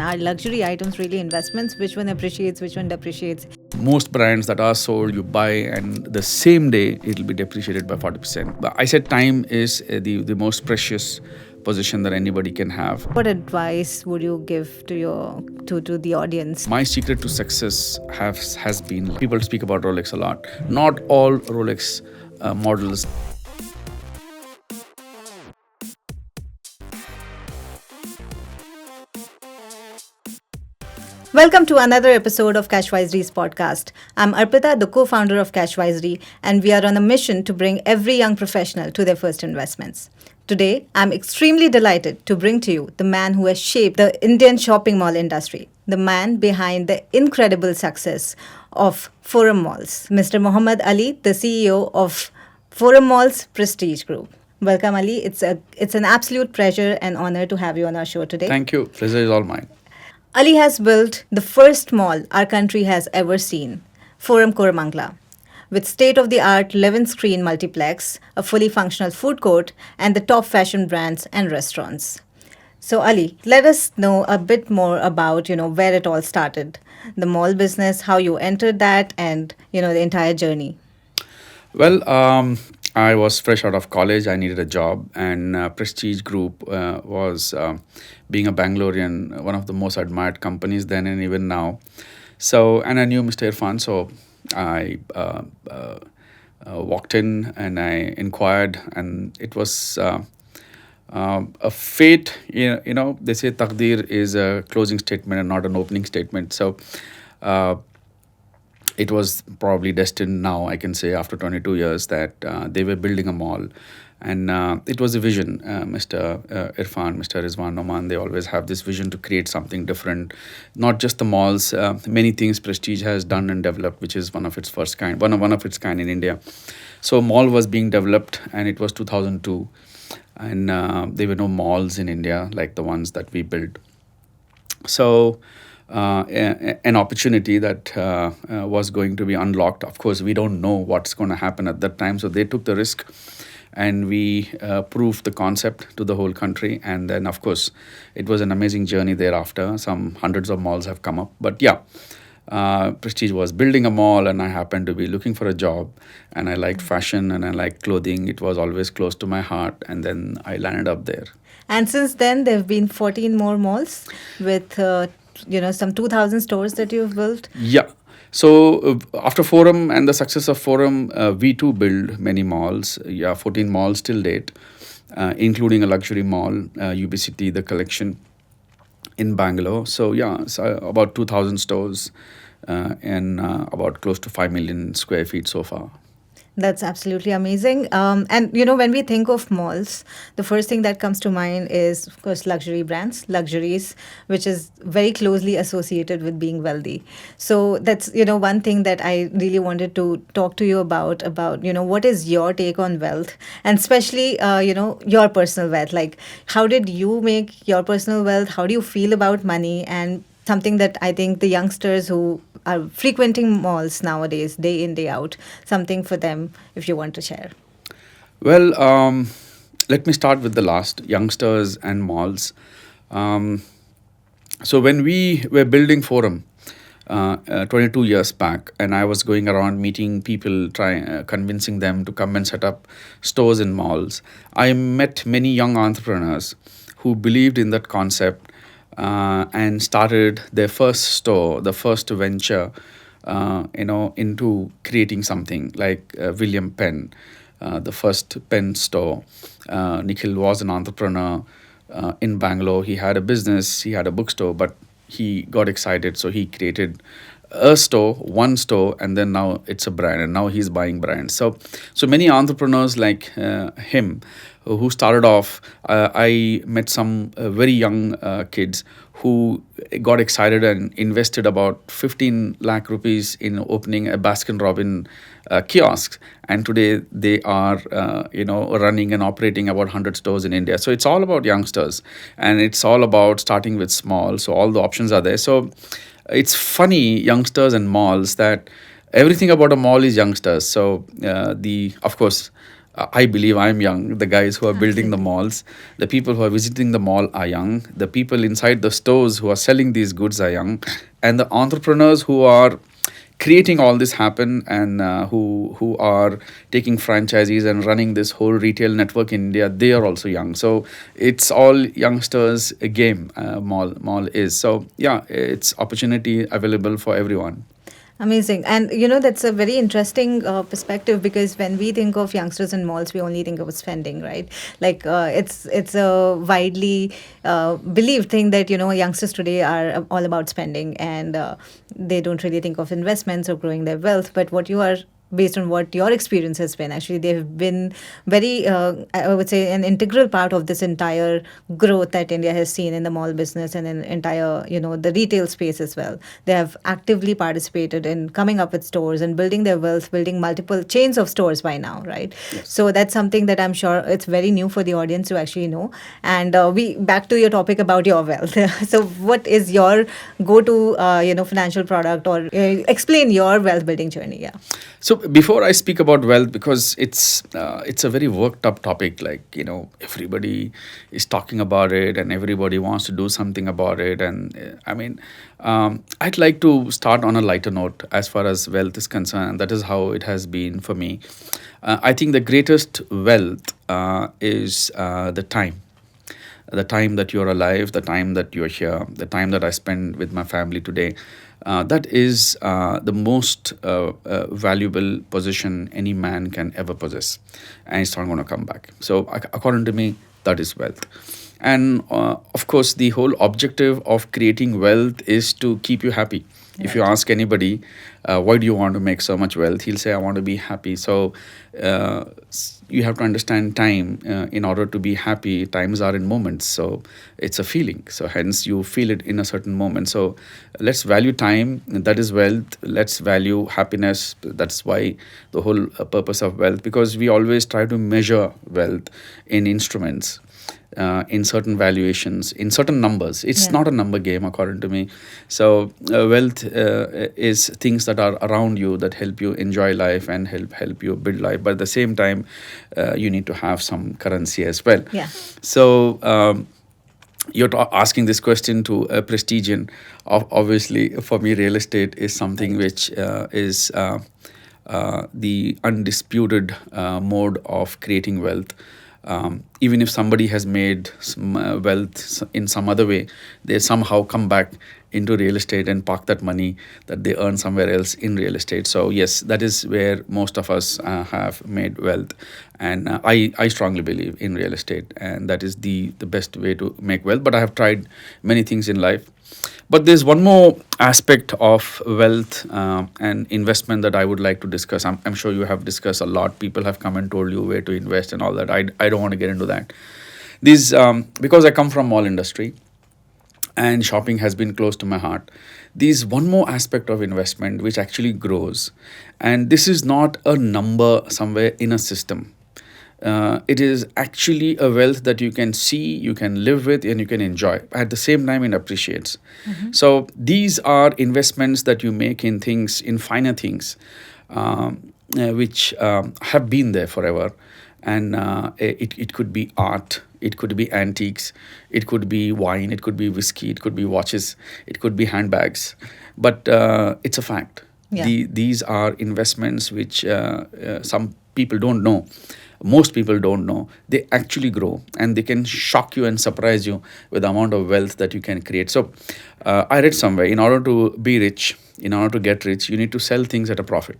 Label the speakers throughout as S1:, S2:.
S1: are luxury items really investments? Which one appreciates, which one depreciates?
S2: Most brands that are sold, you buy and the same day it'll be depreciated by 40%. But I said time is the most precious position that anybody can have.
S1: What advice would you give to to the audience?
S2: My secret to success has been, people speak about Rolex a lot. Not all Rolex models.
S1: Welcome to another episode of Cashvisory's podcast. I'm Arpita, the co-founder of Cashvisory, and we are on a mission to bring every young professional to their first investments. Today, I'm extremely delighted to bring to you the man who has shaped the Indian shopping mall industry, the man behind the incredible success of Forum Malls, Mr. Mohammad Ali, the CEO of Forum Malls Prestige Group. Welcome, Ali. It's an absolute pleasure and honor to have you on our show today.
S2: Thank you. Pleasure is all mine.
S1: Ali has built the first mall our country has ever seen, Forum Koramangala, with state-of-the-art 11-screen multiplex, a fully functional food court, and the top fashion brands and restaurants. So Ali, let us know a bit more about, where it all started, the mall business, how you entered that, and, the entire journey.
S2: Well, I was fresh out of college. I needed a job, and Prestige Group was, being a Bangalorean, one of the most admired companies then and even now. So, and I knew Mr. Irfan, so I walked in and I inquired, and it was a fate. They say Taqdeer is a closing statement and not an opening statement. So, it was probably destined now, I can say, after 22 years, that they were building a mall. And it was a vision. Mr. Irfan, Mr. Rizwan Noman, they always have this vision to create something different. Not just the malls, many things Prestige has done and developed, which is one of its kind in India. So mall was being developed, and it was 2002. And there were no malls in India like the ones that we built. So an opportunity that was going to be unlocked. Of course, we don't know what's going to happen at that time. So they took the risk, and we proved the concept to the whole country. And then, of course, it was an amazing journey thereafter. Some hundreds of malls have come up. But yeah, Prestige was building a mall, and I happened to be looking for a job. And I liked fashion and I liked clothing. It was always close to my heart. And then I landed up there.
S1: And since then, there have been 14 more malls with some 2,000 stores that you've built.
S2: Yeah. So after Forum and the success of Forum, we too build many malls. Yeah, 14 malls till date, including a luxury mall, UB City, the collection in Bangalore. So yeah, so about 2,000 stores and about close to 5 million square feet so far.
S1: That's absolutely amazing. And, when we think of malls, the first thing that comes to mind is, of course, luxury brands, luxuries, which is very closely associated with being wealthy. So that's, one thing that I really wanted to talk to you about, what is your take on wealth, and especially, your personal wealth. Like, how did you make your personal wealth? How do you feel about money? And something that I think the youngsters who are frequenting malls nowadays, day in, day out, something for them, if you want to share.
S2: Well, let me start with the last, youngsters and malls. So when we were building Forum 22 years back, and I was going around meeting people, convincing them to come and set up stores in malls, I met many young entrepreneurs who believed in that concept and started their first store, the first venture, into creating something like William Penn, the first pen store. Nikhil was an entrepreneur in Bangalore. He had a business, he had a bookstore, but he got excited, so he created one store, and then now it's a brand, and now he's buying brands. So many entrepreneurs like him who started off. I met some very young kids who got excited and invested about 15 lakh rupees in opening a Baskin Robbins kiosk, and today they are running and operating about 100 stores in India. So it's all about youngsters, and it's all about starting with small. So all the options are there. So it's funny, youngsters and malls, that everything about a mall is youngsters. So of course, I believe I'm young. The guys who are building the
S1: Absolutely.
S2: malls, the people who are visiting the mall are young. The people inside the stores who are selling these goods are young, and the entrepreneurs who are creating all this happen, and who are taking franchisees and running this whole retail network in India, they are also young. So it's all youngsters game. Mall is, so yeah, it's opportunity available for everyone.
S1: Amazing. And that's a very interesting perspective, because when we think of youngsters in malls, we only think of spending, right? Like it's a widely believed thing that youngsters today are all about spending, and they don't really think of investments or growing their wealth. But what you are based on what your experience has been, actually they've been very I would say an integral part of this entire growth that India has seen in the mall business and in entire the retail space as well. They have actively participated in coming up with stores and building their wealth, building multiple chains of stores by now, right?
S2: Yes.
S1: So that's something that I'm sure it's very new for the audience to actually know. And we back to your topic about your wealth. So what is your go-to financial product, or explain your wealth building journey? Yeah.
S2: So before I speak about wealth, because it's a very worked up topic, like everybody is talking about it and everybody wants to do something about it, and I mean, I'd like to start on a lighter note as far as wealth is concerned. That is how it has been for me. I think the greatest wealth is the time that you're alive, the time that you're here, the time that I spend with my family today. That is the most valuable position any man can ever possess, and it's not going to come back. So, according to me, that is wealth. And of course, the whole objective of creating wealth is to keep you happy. If you
S1: Right.
S2: ask anybody, why do you want to make so much wealth? He'll say, I want to be happy. So you have to understand time. In order to be happy, times are in moments. So it's a feeling. So hence you feel it in a certain moment. So let's value time. That is wealth. Let's value happiness. That's why the whole purpose of wealth, because we always try to measure wealth in instruments, in certain valuations, in certain numbers. It's
S1: Yeah.
S2: not a number game, according to me. So wealth is things that are around you that help you enjoy life and help you build life. But at the same time, you need to have some currency as well.
S1: Yeah.
S2: So you're asking this question to a prestigian. Obviously, for me, real estate is something which is the undisputed mode of creating wealth. Even if somebody has made some, wealth in some other way, they somehow come back into real estate and park that money that they earn somewhere else in real estate. So yes, that is where most of us have made wealth, and I strongly believe in real estate, and that is the best way to make wealth. But I have tried many things in life. But there's one more aspect of wealth and investment that I would like to discuss. I'm sure you have discussed a lot. People have come and told you where to invest and all that. I don't want to get into that. These because I come from mall industry and shopping has been close to my heart. These one more aspect of investment which actually grows, and this is not a number somewhere in a system. It is actually a wealth that you can see, you can live with, and you can enjoy. At the same time, it appreciates. So these are investments that you make in things, in finer things, which have been there forever. And it could be art, it could be antiques, it could be wine, it could be whiskey, it could be watches, it could be handbags. But it's a fact.
S1: Yeah.
S2: These are investments which some people don't know. Most people don't know. They actually grow, and they can shock you and surprise you with the amount of wealth that you can create. So I read somewhere, in order to be rich, in order to get rich, you need to sell things at a profit.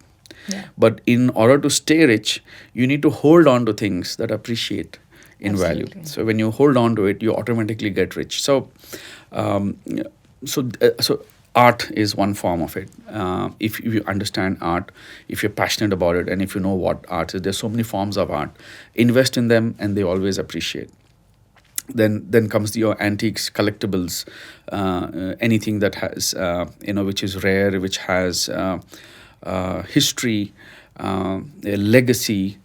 S1: Yeah.
S2: But in order to stay rich, you need to hold on to things that appreciate in value.
S1: Absolutely.
S2: So when you hold on to it, you automatically get rich. So, um, so art is one form of it. If you understand art, if you're passionate about it, and if you know what art is, there's so many forms of art. Invest in them, and they always appreciate. Then comes your antiques, collectibles, anything that has which is rare, which has history, a legacy,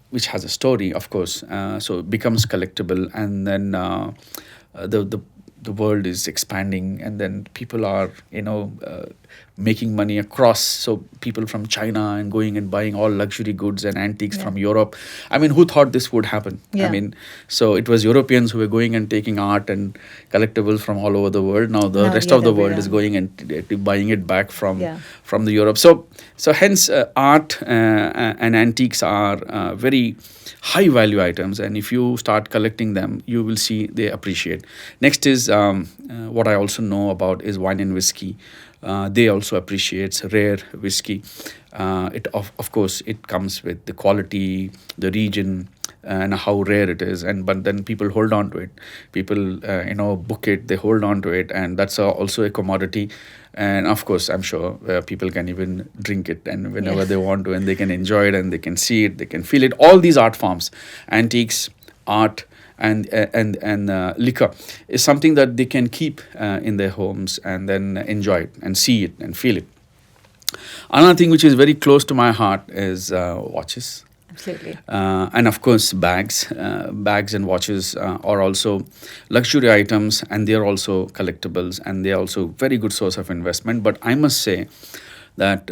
S2: which has a story, of course. So it becomes collectible, and then the world is expanding, and then people are making money across. So people from China and going and buying all luxury goods and antiques
S1: Yeah.
S2: from Europe. I mean, who thought this would happen? I
S1: Yeah.
S2: mean, so it was Europeans who were going and taking art and collectibles from all over the world. Now the
S1: Now
S2: rest
S1: the
S2: of
S1: other
S2: the
S1: way
S2: world is
S1: around.
S2: going and buying it back
S1: Yeah.
S2: from the Europe. So hence art and antiques are very high value items, and if you start collecting them, you will see they appreciate. Next is what I also know about is wine and whiskey. They also appreciates rare whiskey. It of course it comes with the quality, the region, and how rare it is, and but then people hold on to it. People book it, they hold on to it, and that's also a commodity. And of course, I'm sure people can even drink it and whenever
S1: Yeah.
S2: they want to, and they can enjoy it, and they can see it, they can feel it. All these art forms, antiques, art, and liquor, is something that they can keep in their homes and then enjoy it and see it and feel it. Another thing which is very close to my heart is watches.
S1: Absolutely.
S2: And of course, bags. Bags and watches are also luxury items, and they are also collectibles, and they are also very good source of investment. But I must say that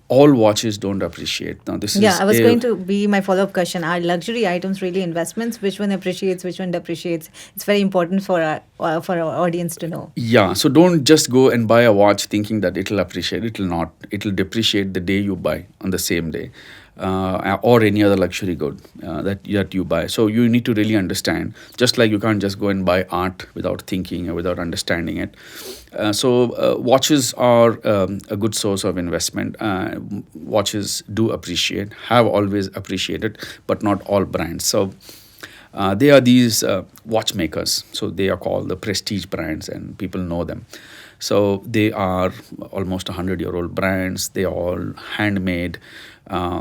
S2: all watches don't appreciate. Now, this
S1: Yeah,
S2: is
S1: I was going to be my follow-up question. Are luxury items really investments? Which one appreciates, which one depreciates? It's very important for our audience to know.
S2: Yeah, so don't just go and buy a watch thinking that it'll appreciate. It'll not. It'll depreciate the day you buy, on the same day, or any other luxury good that you buy. So you need to really understand. Just like you can't just go and buy art without thinking or without understanding it. So watches are a good source of investment. Watches do appreciate, have always appreciated, but not all brands. So they are these watchmakers. So they are called the prestige brands, and people know them. So they are almost 100-year-old brands. They are all handmade.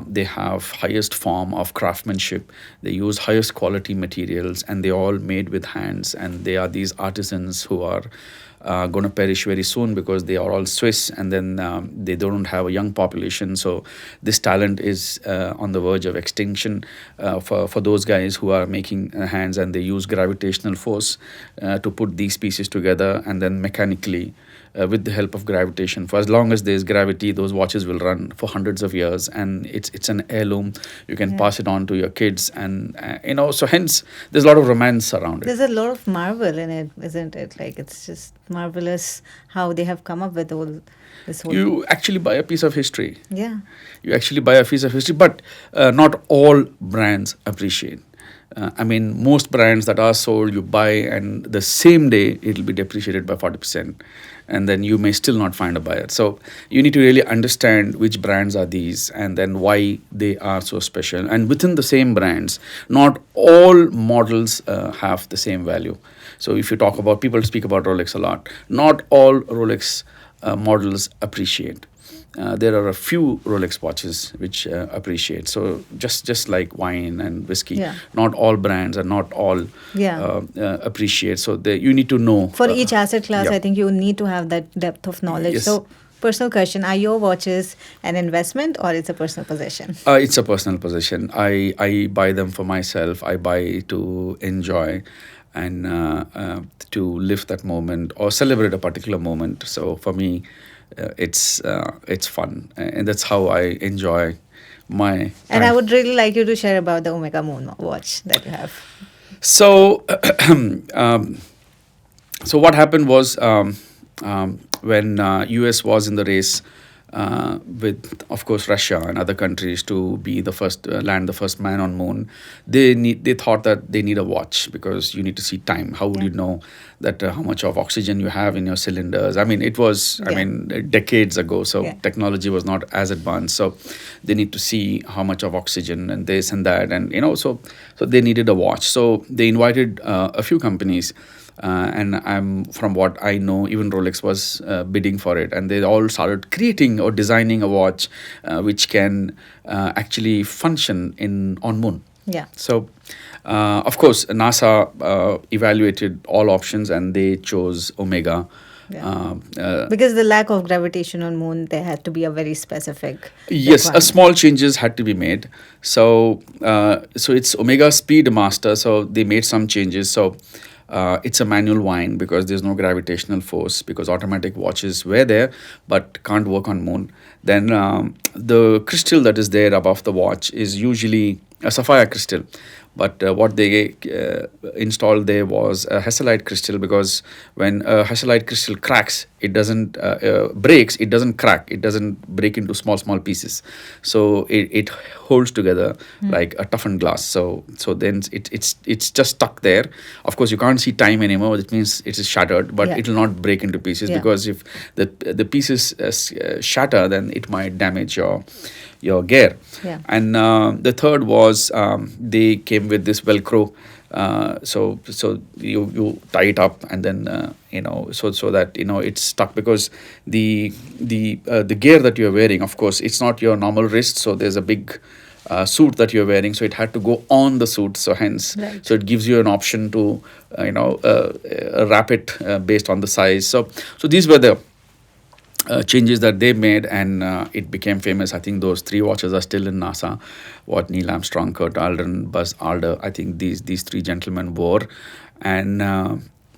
S2: They have highest form of craftsmanship. They use highest quality materials, and they all made with hands. And they are these artisans who are going to perish very soon because they are all Swiss, and then they don't have a young population. So this talent is on the verge of extinction for those guys who are making hands, and they use gravitational force to put these pieces together, and then mechanically. With the help of gravitation, for as long as there's gravity, those watches will run for hundreds of years, and it's an heirloom. You can
S1: Yeah.
S2: pass it on to your kids, and so hence there's a lot of romance around it.
S1: There's a lot of marvel in it, isn't it? Like it's just marvelous how they have come up with all this whole.
S2: You actually buy a piece of history.
S1: Yeah.
S2: You actually buy a piece of history, but not all brands appreciate. I mean, most brands that are sold, you buy, and the same day it'll be depreciated by 40%, and then you may still not find a buyer. So you need to really understand which brands are these, and then why they are so special. And within the same brands, not all models have the same value. So if you talk about, people speak about Rolex a lot. Not all Rolex models appreciate. There are a few Rolex watches which appreciate. So just like wine and whiskey,
S1: Yeah.
S2: not all brands and not all
S1: Yeah.
S2: appreciate. So you need to know.
S1: For each asset class,
S2: yeah.
S1: I think you need to have that depth of knowledge.
S2: Yes.
S1: So, personal question: are your watches an investment or it's a personal possession?
S2: It's a personal possession. I buy them for myself. I buy to enjoy and to live that moment or celebrate a particular moment. So for me, it's fun, and that's how I enjoy my
S1: And I
S2: time.
S1: would really like you to share about the Omega Moon watch that you have.
S2: So, so what happened was when US was in the race with, of course, Russia and other countries to be the first land the first man on moon. They thought that they need a watch because you need to see time. How would
S1: Yeah.
S2: you know that how much of oxygen you have in your cylinders? I mean, it was
S1: Yeah.
S2: decades ago, so
S1: Yeah.
S2: technology was not as advanced. So they need to see how much of oxygen and this and that, and so they needed a watch. So they invited a few companies. And from what I know, even Rolex was bidding for it, and they all started creating or designing a watch which can actually function on moon.
S1: Yeah.
S2: So, of course, NASA evaluated all options, and they chose Omega.
S1: Yeah. Because the lack of gravitation on moon, there had to be a very specific.
S2: Yes, a
S1: requirement.
S2: small changes had to be made. So, so it's Omega Speedmaster. So they made some changes. So, It's a manual wind because there's no gravitational force, because automatic watches were there but can't work on moon. Then the crystal that is there above the watch is usually a sapphire crystal, but what they installed there was a Hesalite crystal, because when a Hesalite crystal cracks, it doesn't breaks, it doesn't crack, it doesn't break into small pieces, so it holds together like a toughened glass. So then it's just stuck there. Of course, you can't see time anymore, which means it is shattered, but
S1: Yeah.
S2: it will not break into pieces,
S1: Yeah.
S2: because if the pieces shatter, then it might damage your gear.
S1: Yeah.
S2: And the third was, they came with this Velcro. So you tie it up, and then so that it's stuck, because the gear that you're wearing, of course, it's not your normal wrist. So there's a big suit that you're wearing, so it had to go on the suit. So hence,
S1: Right.
S2: so it gives you an option to wrap it based on the size. So these were the changes that they made, and it became famous. I think those three watches are still in NASA. What Neil Armstrong, Kurt Aldrin, Buzz Aldrin, I think these three gentlemen wore, and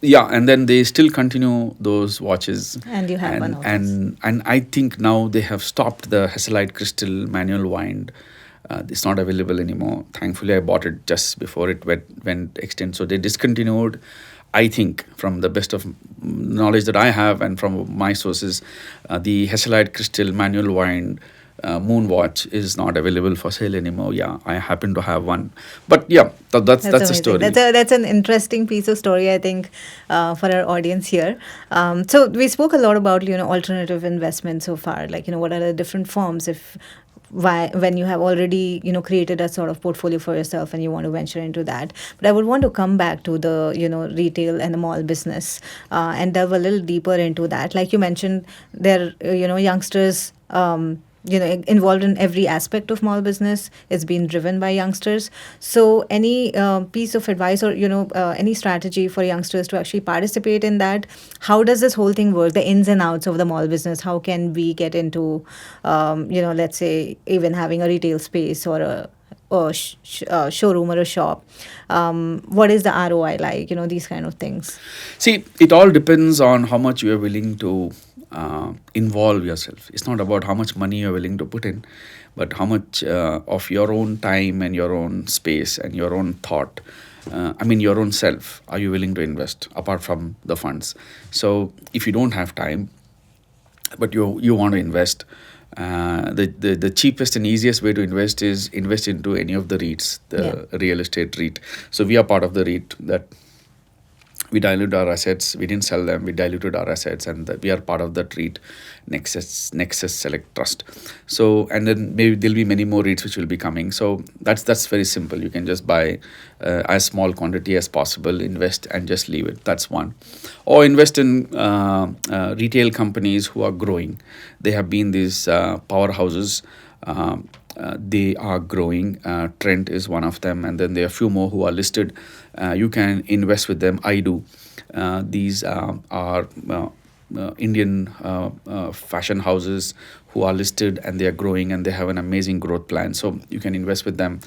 S2: yeah, and then they still continue those watches.
S1: And you have one of those.
S2: And I think now they have stopped the Hesalite crystal manual wind. It's not available anymore. Thankfully, I bought it just before it went extinct. So they discontinued. I think, from the best of knowledge that I have and from my sources, the Hesalite crystal manual wind moon watch is not available for sale anymore. Yeah, I happen to have one, but yeah, that's the
S1: amazing.
S2: story.
S1: That's an interesting piece of story, I think, for our audience here. So we spoke a lot about alternative investment so far. Like what are the different forms if why when you have already created a sort of portfolio for yourself and you want to venture into that. But I would want to come back to the retail and the mall business and delve a little deeper into that. Like you mentioned, there youngsters. Involved in every aspect of mall business. It's been driven by youngsters. So any piece of advice or any strategy for youngsters to actually participate in that? How does this whole thing work? The ins and outs of the mall business. How can we get into let's say even having a retail space or a showroom or a shop? What is the ROI like? These kind of things.
S2: See, it all depends on how much you are willing to involve yourself. It's not about how much money you're willing to put in, but how much of your own time and your own space and your own thought, your own self, are you willing to invest apart from the funds? So if you don't have time, but you want to invest, the cheapest and easiest way to invest is invest into any of the REITs, the real estate REIT. So we are part of the REIT that we dilute our assets. We didn't sell them. We diluted our assets, and we are part of that REIT, Nexus Select Trust. So, and then maybe there'll be many more REITs which will be coming. So that's very simple. You can just buy as small quantity as possible, invest, and just leave it. That's one. Or invest in retail companies who are growing. They have been these powerhouses. They are growing. Trent is one of them, and then there are a few more who are listed. You can invest with them. I do. These are Indian fashion houses who are listed, and they are growing, and they have an amazing growth plan. So you can invest with them.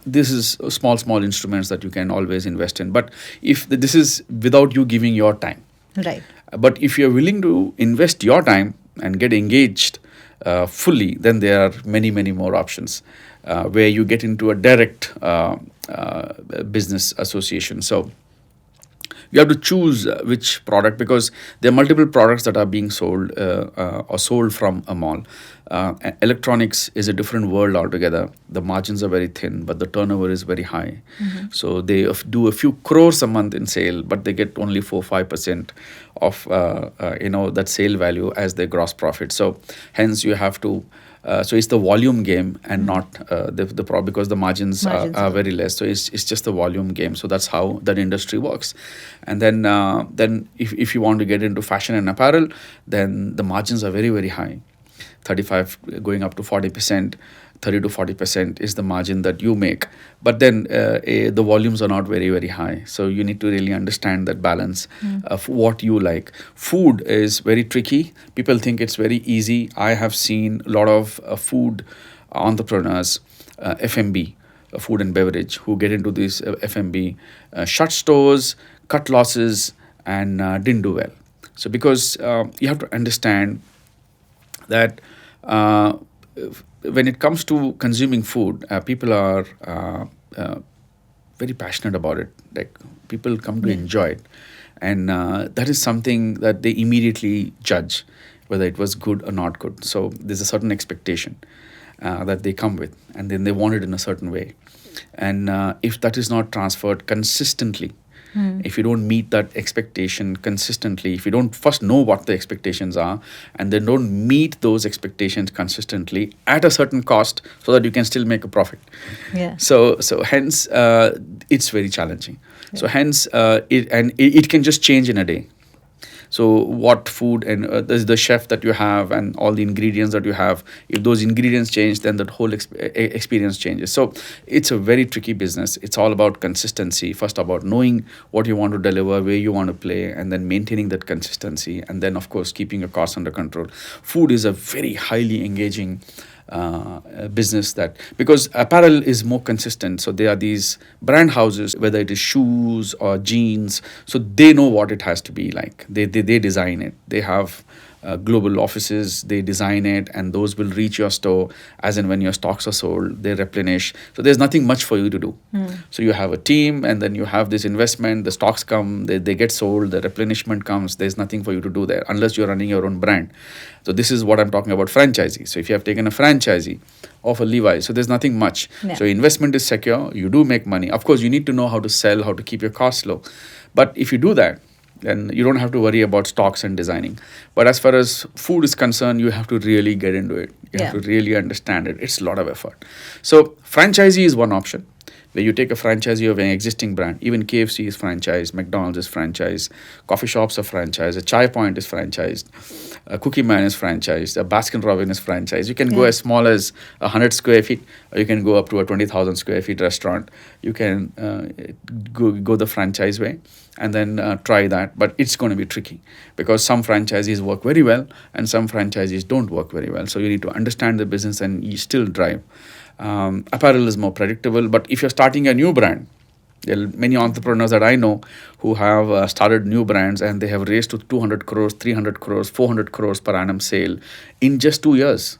S2: This is small instruments that you can always invest in. But if this is without you giving your time.
S1: Right.
S2: But if you're willing to invest your time and get engaged fully, then there are many more options where you get into a direct business association. So you have to choose which product, because there are multiple products that are being sold or sold from a mall. Electronics is a different world altogether. The margins are very thin, but the turnover is very high. So they do a few crores a month in sale, but they get only 4-5% of that sale value as their gross profit. So hence you have to. So it's the volume game and not because the margins are very less. So it's just the volume game. So that's how that industry works. And then if you want to get into fashion and apparel, then the margins are very high, 35 going up to 40%. 30 to 40% is the margin that you make, but then the volumes are not very high. So you need to really understand that balance of what you like. Food is very tricky. People think it's very easy. I have seen a lot of food entrepreneurs, FMB, food and beverage, who get into these FMB, shut stores, cut losses, and didn't do well. So because you have to understand that when it comes to consuming food, people are uh, very passionate about it. Like, people come to enjoy it, and that is something that they immediately judge whether it was good or not good. So there's a certain expectation that they come with, and then they want it in a certain way. And if that is not transferred consistently, if you don't meet that expectation consistently, if you don't first know what the expectations are, and then don't meet those expectations consistently at a certain cost, so that you can still make a profit.
S1: Yeah.
S2: So hence it's very challenging. So hence it can just change in a day. So what food and the chef that you have and all the ingredients that you have, if those ingredients change, then that whole experience changes. So it's a very tricky business. It's all about consistency. First, about knowing what you want to deliver, where you want to play, and then maintaining that consistency, and then of course keeping your costs under control. Food is a very highly engaging business, that because apparel is more consistent. So there are these brand houses, whether it is shoes or jeans, so they know what it has to be like. They design it. They have global offices, they design it, and those will reach your store as and when your stocks are sold, they replenish. So there's nothing much for you to do. So you have a team, and then you have this investment, the stocks come, they get sold, the replenishment comes. There's nothing for you to do there unless you're running your own brand. So this is what I'm talking about, franchisee. So if you have taken a franchisee of a Levi's, so there's nothing much.
S1: Yeah.
S2: So investment is secure, you do make money. Of course, you need to know how to sell, how to keep your costs low. But if you do that, then you don't have to worry about stocks and designing. But as far as food is concerned, you have to really get into it. You have
S1: Yeah.
S2: to really understand it. It's a lot of effort. So franchisee is one option, where you take a franchisee of an existing brand. Even KFC is franchised, McDonald's is franchised, coffee shops are franchised, a Chai Point is franchised, a Cookie Man is franchised, a Baskin Robbins is franchised. You can go
S1: Yeah.
S2: as small as 100 square feet, or you can go up to a 20,000 square feet restaurant. You can go the franchise way, and then try that. But it's going to be tricky, because some franchisees work very well and some franchisees don't work very well. So you need to understand the business and you still drive. Apparel is more predictable, but if you're starting a new brand, there are many entrepreneurs that I know who have started new brands, and they have raised to 200 crores, 300 crores, 400 crores per annum sale in just 2 years.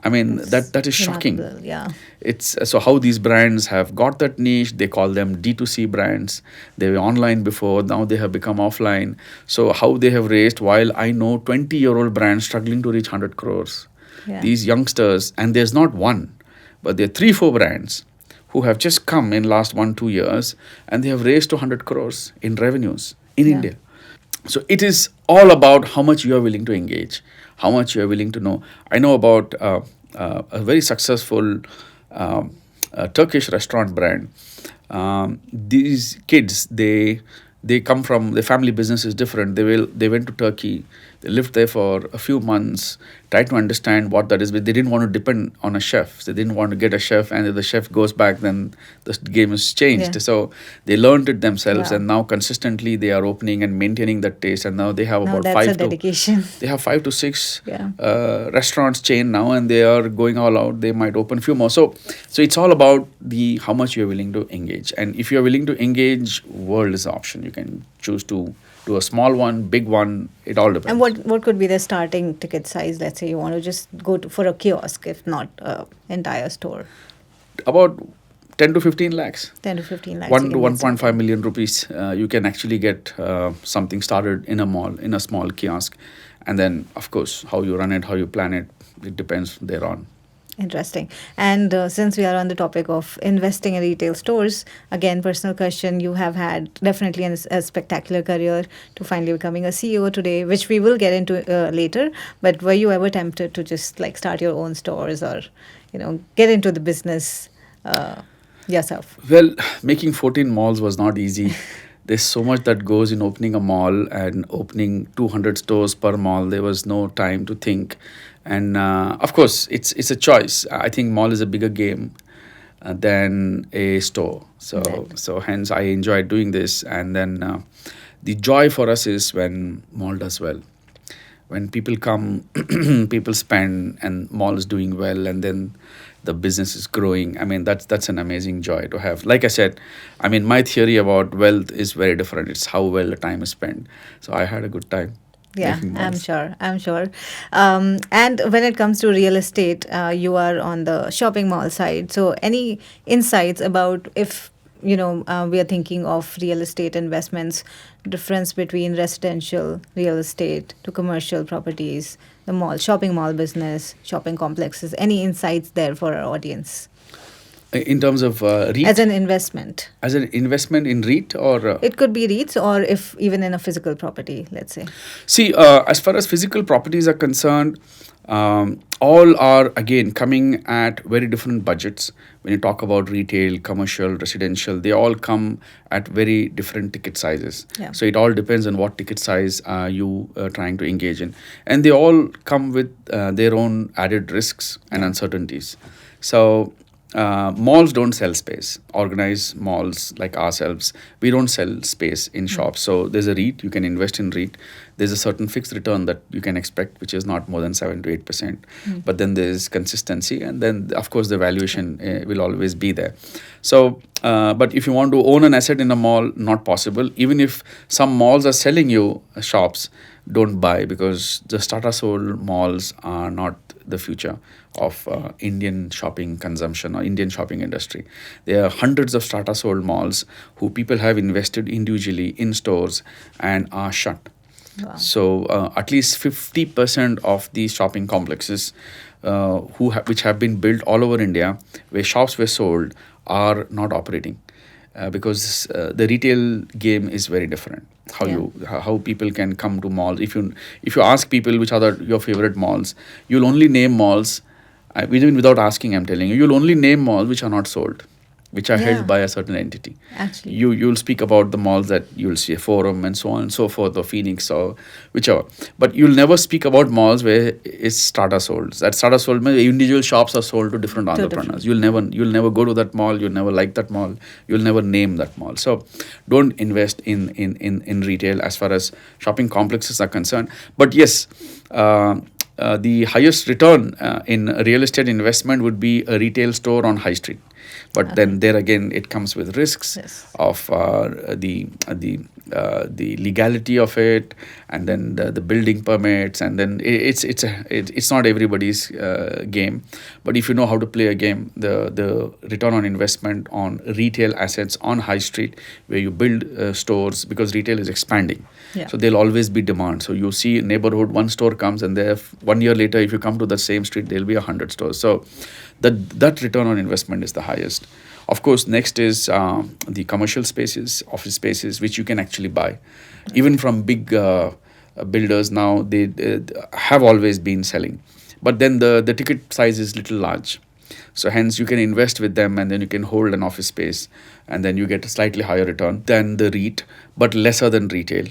S2: I mean, that is shocking.
S1: Remarkable, yeah.
S2: It's so how these brands have got that niche. They call them D2C brands. They were online before, now they have become offline. So how they have raised, while I know 20-year-old brands struggling to reach 100 crores.
S1: Yeah.
S2: These youngsters, and there's not one, but there are 3-4 brands who have just come in last 1-2 years, and they have raised to 100 crores in revenues in
S1: Yeah.
S2: India. So it is all about how much you are willing to engage, how much you are willing to know. I know about a very successful Turkish restaurant brand. These kids, they come from, the family business is different. They went to Turkey, they lived there for a few months, tried to understand what that is, but they didn't want to depend on a chef. They didn't want to get a chef, and if the chef goes back, then the game is changed.
S1: Yeah.
S2: So they learned it themselves,
S1: Wow.
S2: and now consistently they are opening and maintaining that taste. And now they have
S1: Now
S2: about
S1: that's a
S2: 5 to
S1: dedication.
S2: they have 5 to 6
S1: Yeah.
S2: restaurants chain now, and they are going all out. They might open few more. So it's all about the how much you're willing to engage. And if you're willing to engage, world is the option. You can choose to do a small one, big one. It all depends.
S1: And what could be the starting ticket size? Let's say you want to just go for a kiosk, if not an entire store.
S2: About 10 to 15 lakhs.
S1: 10 to 15 lakhs.
S2: 1
S1: you
S2: to
S1: can get
S2: 1.5
S1: started.
S2: million rupees, you can actually get something started in a mall, in a small kiosk. And then, of course, how you run it, how you plan it, it depends thereon.
S1: Interesting. And since we are on the topic of investing in retail stores, again, personal question, you have had definitely a spectacular career to finally becoming a CEO today, which we will get into later. But were you ever tempted to just like start your own stores, or, get into the business yourself?
S2: Well, making 14 malls was not easy. There's so much that goes in opening a mall, and opening 200 stores per mall. There was no time to think. And of course, it's a choice. I think mall is a bigger game than a store. So hence I enjoy doing this. And then the joy for us is when mall does well. When people come, people spend, and mall is doing well, and then the business is growing. I mean, that's an amazing joy to have. Like I said, I mean, my theory about wealth is very different. It's how well the time is spent. So I had a good time
S1: Yeah,
S2: making
S1: I'm
S2: malls.
S1: sure. I'm sure. And when it comes to real estate, you are on the shopping mall side. So, any insights about if we are thinking of real estate investments, difference between residential real estate to commercial properties, the mall, shopping mall business, shopping complexes. Any insights there for our audience
S2: In terms of
S1: as
S2: REIT,
S1: an investment?
S2: as an investment in REIT, or
S1: It could be REITs or if even in a physical property, let's say.
S2: see, as far as physical properties are concerned, all are again coming at very different budgets. When you talk about retail, commercial, residential, they all come at very different ticket sizes.
S1: Yeah.
S2: So it all depends on what ticket size are you trying to engage in, and they all come with their own added risks and uncertainties. So malls don't sell space. Organized malls like ourselves, we don't sell space in shops. So there's a REIT, you can invest in REIT. There's a certain fixed return that you can expect, which is not more than 7 to 8%. But then there's consistency, and then of course the valuation will always be there. So, but if you want to own an asset in a mall, not possible. Even if some malls are selling you shops, don't buy, because the starter sold malls are not the future of Indian shopping consumption or Indian shopping industry. There are hundreds of starter sold malls who people have invested individually in stores and are shut.
S1: Wow.
S2: So at least 50% of these shopping complexes which have been built all over India, where shops were sold, are not operating. Because the retail game is very different. How people can come to malls. If you ask people which are your favorite malls, you'll only name malls. Even without asking, I'm telling you, you'll only name malls which are not sold, which are held by a certain entity.
S1: Actually.
S2: You'll speak about the malls that you'll see, a Forum and so on and so forth, or Phoenix or whichever. But you'll never speak about malls where it's starter sold. That starter sold means individual shops are sold to different entrepreneurs. You'll never go to that mall. You'll never like that mall. You'll never name that mall. So don't invest in retail as far as shopping complexes are concerned. But yes, the highest return in real estate investment would be a retail store on high street. But then there again, it comes with risks of the legality of it, and then the building permits, and then it's not everybody's game. But if you know how to play a game, the return on investment on retail assets on high street, where you build stores, because retail is expanding.
S1: Yeah.
S2: So there'll always be demand. So you see neighborhood, one store comes, and there 1 year later, if you come to the same street, there'll be 100 stores. So that return on investment is the highest. Of course, next is the commercial spaces, office spaces, which you can actually buy. Even from big builders now, they have always been selling. But then the ticket size is little large. So hence you can invest with them, and then you can hold an office space, and then you get a slightly higher return than the REIT, but lesser than retail.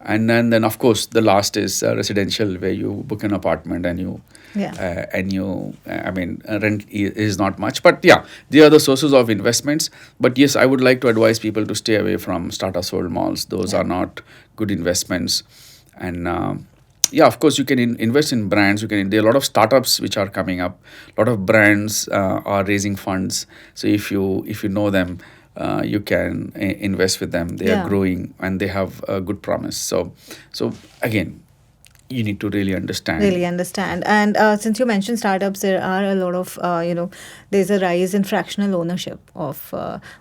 S2: And then of course the last is residential, where you book an apartment and you rent is not much, but yeah, they are the sources of investments. But yes, I would like to advise people to stay away from starter sold malls. Those are not good investments. And of course you can invest in brands. There are a lot of startups which are coming up. A lot of brands are raising funds. So if you know them, you can invest with them. They are growing and they have a good promise. So again, you need to really understand.
S1: And since you mentioned startups, there are a lot of there's a rise in fractional ownership of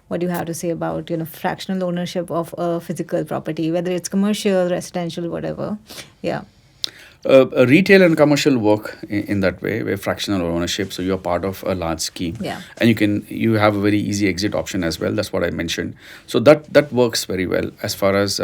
S1: what do you have to say about fractional ownership of a physical property, whether it's commercial, residential, whatever. Yeah.
S2: Retail and commercial work in that way, where fractional ownership, so you're part of a large scheme.
S1: Yeah.
S2: And you have a very easy exit option as well. That's what I mentioned. So that works very well as far as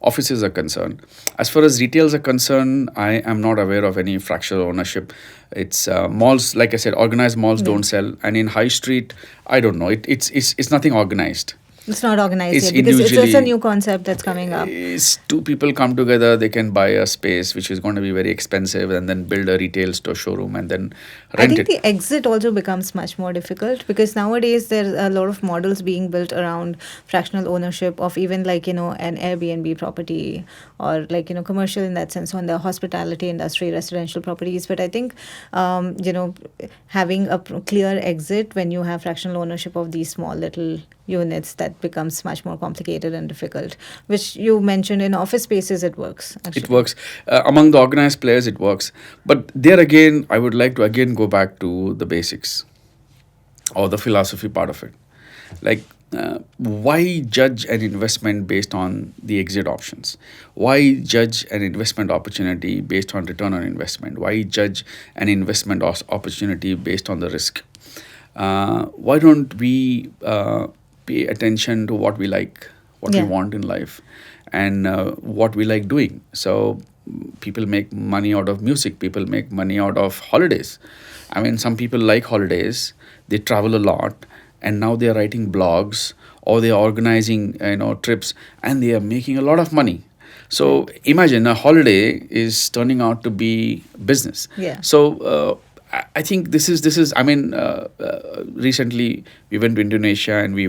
S2: offices are concerned. As far as retails are concerned, I am not aware of any fractional ownership. It's malls, like I said, organized malls don't sell. And in high street, I don't know. It's nothing organized.
S1: It's not organized
S2: It's
S1: yet because it's a
S2: individually.
S1: new concept that's coming up.
S2: Is two people come together, they can buy a space which is going to be very expensive, and then build a retail store showroom and then
S1: I
S2: rent
S1: think
S2: it.
S1: the exit also becomes much more difficult because nowadays there's a lot of models being built around fractional ownership of even like, an Airbnb property or like, commercial in that sense on the hospitality industry, residential properties. But I think, having a clear exit when you have fractional ownership of these small little units, that becomes much more complicated and difficult, which you mentioned in office spaces, it works
S2: It
S1: actually.
S2: works among the organized players, it works, but there again I would like to again go back to the basics or the philosophy part of it. Like, why judge an investment based on the exit options? Why judge an investment opportunity based on return on investment? Why judge an investment opportunity based on the risk? Why don't we pay attention to what we like, what we
S1: Yeah.
S2: want in life, and what we like doing? So people make money out of music, people make money out of holidays. I mean, some people like holidays, they travel a lot, and now they are writing blogs or they are organizing, trips, and they are making a lot of money. So
S1: Right.
S2: imagine a holiday is turning out to be business.
S1: Yeah.
S2: So I think this is. I mean, recently we went to Indonesia and we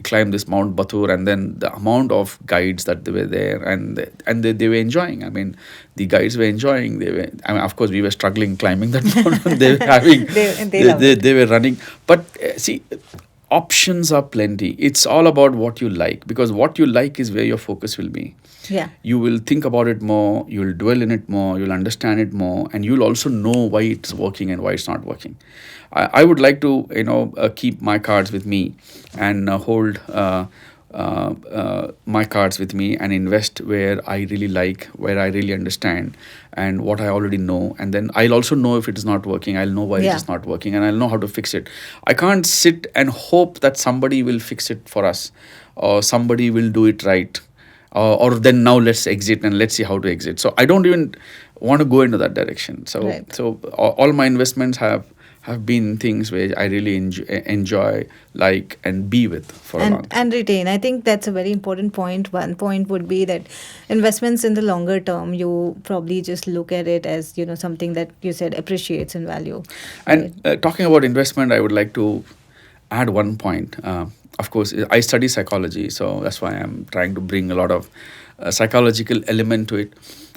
S2: climbed this Mount Batur, and then the amount of guides that they were there, and they were enjoying. I mean, the guides were enjoying. They were. I mean, of course, we were struggling climbing that mountain. They were having.
S1: They
S2: They,
S1: love
S2: they,
S1: it.
S2: they were running, but see, options are plenty. It's all about what you like, because what you like is where your focus will be.
S1: Yeah.
S2: You will think about it more, you'll dwell in it more, you'll understand it more, and you'll also know why it's working and why it's not working. I would like to, keep my cards with me, and hold my cards with me, and invest where I really like, where I really understand, and what I already know. And then I'll also know if it is not working, I'll know why it
S1: Yeah.
S2: is not working, and I'll know how to fix it. I can't sit and hope that somebody will fix it for us, or somebody will do it right, or then now let's exit and let's see how to exit. So I don't even want to go into that direction. So
S1: Right.
S2: all my investments have been things where I really enjoy, like, and be with for a long time.
S1: And retain. I think that's a very important point. One point would be that investments in the longer term, you probably just look at it as, something that you said appreciates in value, right?
S2: And talking about investment, I would like to add one point. Of course, I study psychology, so that's why I'm trying to bring a lot of psychological element to it.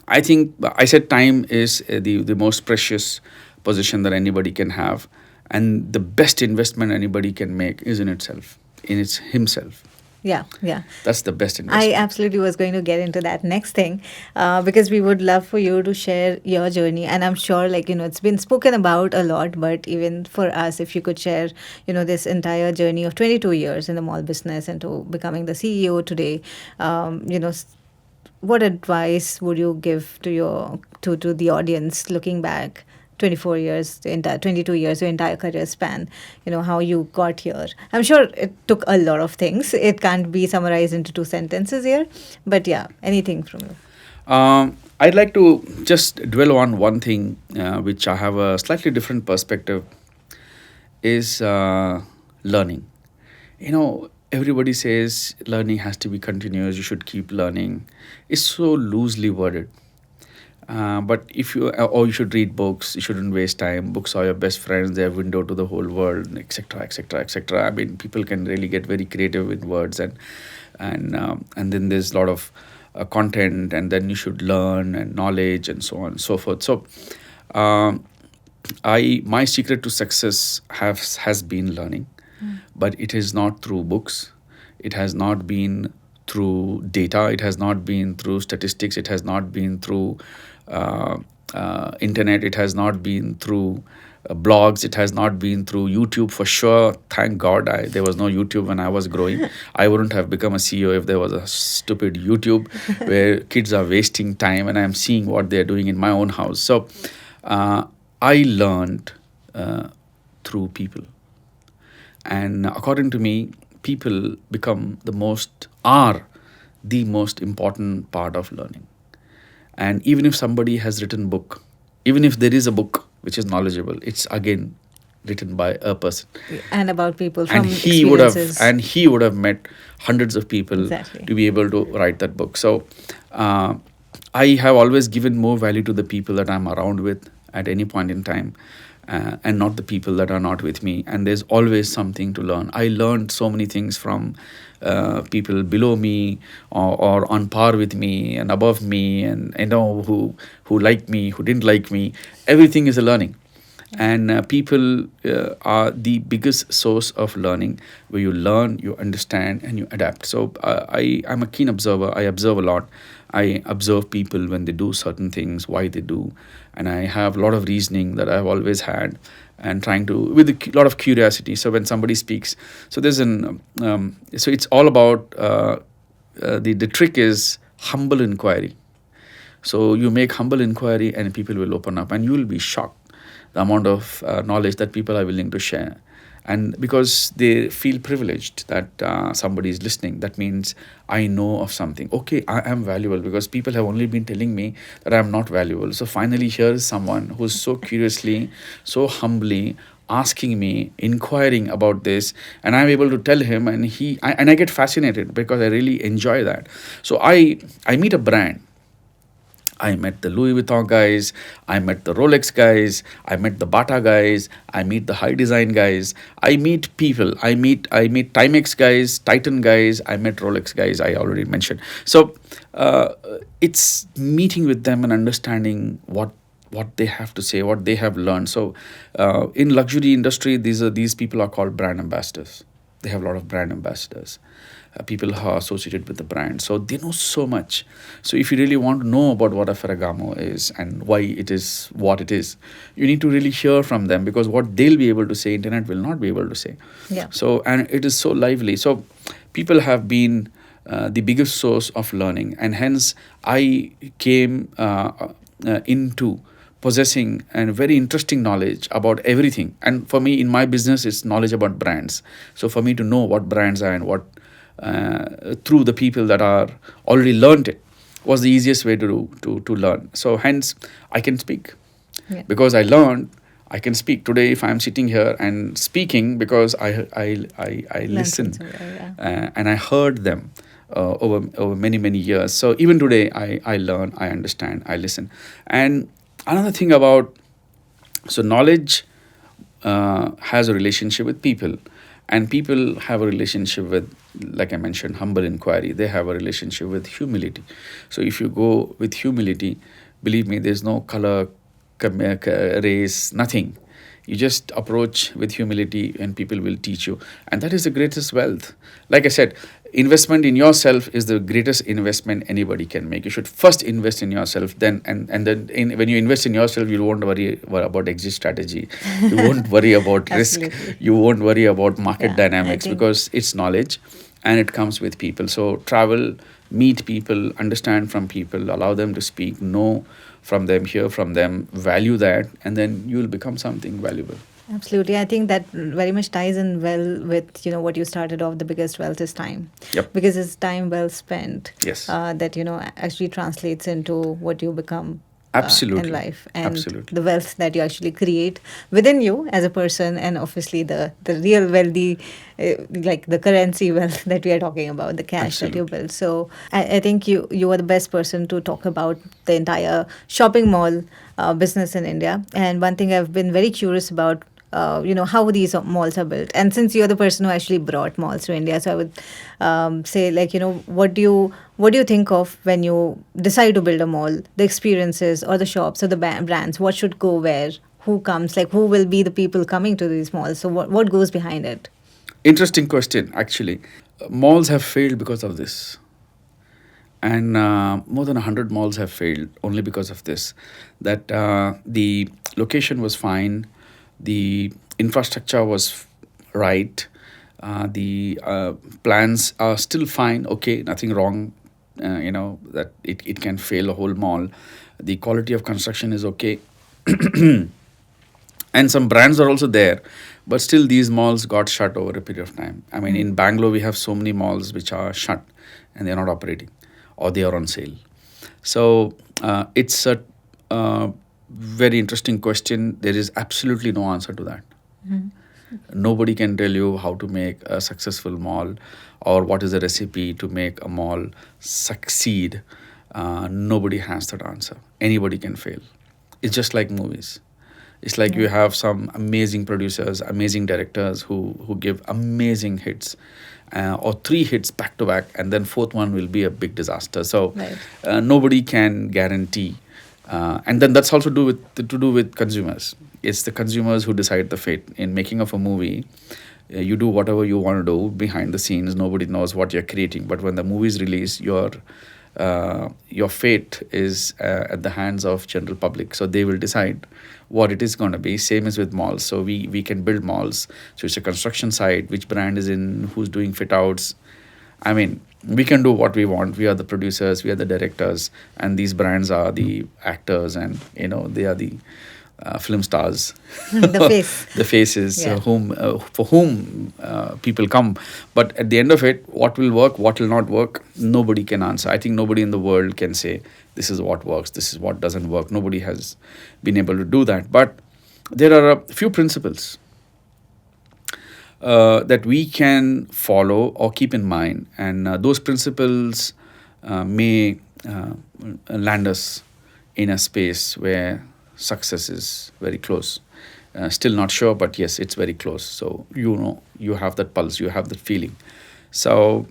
S2: I think I said time is the most precious position that anybody can have, and the best investment anybody can make is in itself, in its himself.
S1: Yeah, yeah.
S2: That's the best
S1: I
S2: investment.
S1: absolutely was going to get into that next thing, because we would love for you to share your journey. And I'm sure, like, it's been spoken about a lot, but even for us, if you could share, this entire journey of 22 years in the mall business and to becoming the CEO today, what advice would you give to to the audience looking back 24 years, the entire 22 years, your entire career span, how you got here? I'm sure it took a lot of things. It can't be summarized into two sentences here, but yeah, anything from you.
S2: I'd like to just dwell on one thing, which I have a slightly different perspective, is learning. Everybody says learning has to be continuous, you should keep learning. It's so loosely worded. But if you, or you should read books, you shouldn't waste time. Books are your best friends, they're a window to the whole world, etc., etc., etc. I mean, people can really get very creative with words, and then there's a lot of content, and then you should learn, and knowledge, and so on and so forth. So, um, my secret to success has been learning, but it is not through books. It has not been through data. It has not been through statistics. It has not been through uh, internet. It has not been through blogs. It has not been through YouTube, for sure. Thank God there was no YouTube when I was growing. I wouldn't have become a CEO if there was a stupid YouTube where kids are wasting time and I'm seeing what they're doing in my own house. So uh, I learned through people. And according to me, people are the most important part of learning. And even if somebody has written book, even if there is a book which is knowledgeable, it's again written by a person,
S1: And about people
S2: and
S1: from experiences.
S2: he would have met hundreds of people
S1: Exactly.
S2: to be able to write that book. So uh, I have always given more value to the people that I'm around with at any point in time, and not the people that are not with me. And there's always something to learn. I learned so many things from people below me, or on par with me and above me, and who liked me, who didn't like me. Everything is a learning, and people are the biggest source of learning, where you learn, you understand, and you adapt. So I'm a keen observer. I observe a lot. I observe people when they do certain things, why they do, and I have a lot of reasoning that I've always had, and trying to, with a lot of curiosity. So when somebody speaks, so there's an so it's all about the trick is humble inquiry. So you make humble inquiry, and people will open up, and you will be shocked the amount of knowledge that people are willing to share. And because they feel privileged that somebody is listening, that means I know of something. Okay, I am valuable, because people have only been telling me that I am not valuable. So finally, here is someone who's so curiously, so humbly asking me, inquiring about this, and I'm able to tell him, and I get fascinated, because I really enjoy that. So I meet a brand. I met the Louis Vuitton guys. I met the Rolex guys. I met the Bata guys. I meet the high design guys. I meet people. I meet Timex guys, Titan guys. I met Rolex guys. I already mentioned. So uh, it's meeting with them and understanding what they have to say, what they have learned. So in luxury industry, these people are called brand ambassadors. They have a lot of brand ambassadors, people who are associated with the brand. So they know so much. So if you really want to know about what a Ferragamo is and why it is what it is, you need to really hear from them, because what they'll be able to say, internet will not be able to say.
S1: Yeah.
S2: So, and it is so lively. So people have been the biggest source of learning, and hence I came into possessing and very interesting knowledge about everything. And for me, in my business, it's knowledge about brands. So for me to know what brands are, and what through the people that are already learned it, was the easiest way to learn. So hence I can speak,
S1: Yeah.
S2: because I learned. I can speak today if I'm sitting here and speaking, because I
S1: Learn from
S2: listen,
S1: somewhere,
S2: and I heard them over many years. So even today, I learn, I understand, I listen. And another thing about, so knowledge has a relationship with people, and people have a relationship with, like I mentioned, humble inquiry. They have a relationship with humility. So if you go with humility, believe me, there's no color, race, nothing. You just approach with humility, and people will teach you. And that is the greatest wealth. Like I said, investment in yourself is the greatest investment anybody can make. You should first invest in yourself, then and then when you invest in yourself, you won't worry about exit strategy. You won't worry about risk.
S1: Absolutely.
S2: You won't worry about market
S1: Yeah. I
S2: dynamics,
S1: think
S2: because it's knowledge, and it comes with people. So travel, meet people, understand from people, allow them to speak, know from them, hear from them, value that, and then you will become something valuable.
S1: absolutely. I think that very much ties in well with what you started off. The biggest wealth is time,
S2: Yep.
S1: because it's time well spent.
S2: Yes.
S1: That actually translates into what you become in
S2: Absolutely.
S1: life, and
S2: Absolutely.
S1: the wealth that you actually create within you as a person, and obviously the real wealthy, like the currency wealth that we are talking about, the cash that you
S2: Absolutely.
S1: build. So I think you are the best person to talk about the entire shopping mall business in India. And one thing I've been very curious about, how these malls are built. And since you're the person who actually brought malls to India, so I would say, like, what do you think of when you decide to build a mall? The experiences, or the shops, or the brands. What should go where? Who comes? Like, who will be the people coming to these malls? So what goes behind it?
S2: Interesting question, actually. Malls have failed because of this. And more than 100 malls have failed only because of this. That the location was fine, the infrastructure was right, the plans are still fine, okay, nothing wrong, that it can fail a whole mall. The quality of construction is okay. And some brands are also there, but still these malls got shut over a period of time. I mean, in Bangalore we have so many malls which are shut, and they're not operating, or they are on sale. So it's a very interesting question. There is absolutely no answer to that. Nobody can tell you how to make a successful mall or what is the recipe to make a mall succeed. Nobody has that answer. Anybody can fail. It's just like movies. It's like you have some amazing producers, amazing directors who give amazing hits, or three hits back to back, and then fourth one will be a big disaster. So
S1: Right.
S2: nobody can guarantee. And then that's also to do with consumers. It's the consumers who decide the fate. In making of a movie, you do whatever you want to do behind the scenes. Nobody knows what you're creating. But when the movie is released, your fate is at the hands of general public. So they will decide what it is going to be. Same as with malls. So we can build malls. So it's a construction site. Which brand is in? Who's doing fit outs? I mean, we can do what we want. We are the producers, we are the directors, and these brands are the actors, and they are the film stars,
S1: The face.
S2: the faces,
S1: Yeah.
S2: for whom people come. But at the end of it, what will work, what will not work, nobody can answer. I think nobody in the world can say this is what works, this is what doesn't work. Nobody has been able to do that. But there are a few principles that we can follow or keep in mind, and those principles may land us in a space where success is very close. Still not sure, but yes, it's very close. So you have that pulse, you have that feeling. So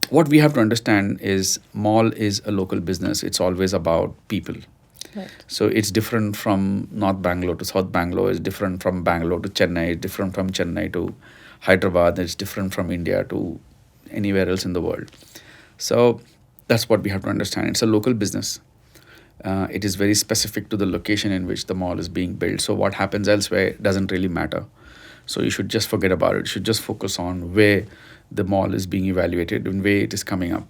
S2: what we have to understand is mall is a local business. It's always about people.
S1: Right.
S2: So it's different from North Bangalore to South Bangalore. It's different from Bangalore to Chennai. It's different from Chennai to Hyderabad. It's different from India to anywhere else in the world. So that's what we have to understand. It's a local business. It is very specific to the location in which the mall is being built. So what happens elsewhere doesn't really matter. So you should just forget about it. You should just focus on where the mall is being evaluated and where it is coming up.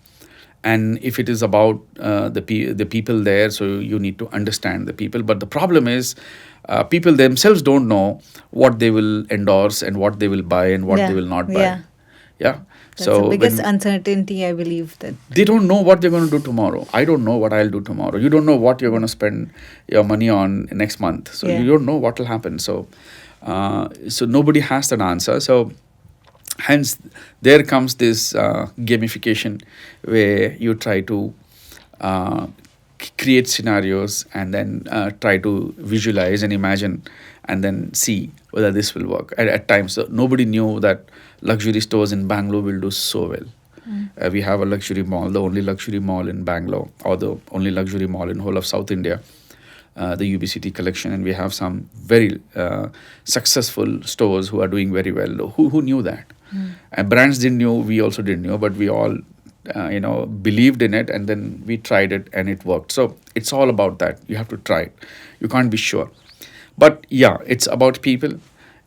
S2: And if it is about the people there, so you need to understand the people. But the problem is, people themselves don't know what they will endorse and what they will buy and what
S1: Yeah.
S2: they will not buy.
S1: Yeah.
S2: Yeah.
S1: That's
S2: So
S1: the biggest
S2: when
S1: uncertainty, I believe, that.
S2: they don't know what they're going to do tomorrow. I don't know what I'll do tomorrow. You don't know what you're going to spend your money on next month. So
S1: Yeah.
S2: you don't know what will happen. So nobody has that answer. So hence there comes this gamification where you try to create scenarios and then try to visualize and imagine and then see whether this will work. At times, so nobody knew that luxury stores in Bangalore will do so well. We have a luxury mall, the only luxury mall in Bangalore, or the only luxury mall in whole of South India, the UBCT collection, and we have some very successful stores who are doing very well. Who knew that? And brands didn't know, we also didn't know, but we all believed in it, and then we tried it and it worked. So it's all about that. You have to try it. You can't be sure. But yeah, it's about people.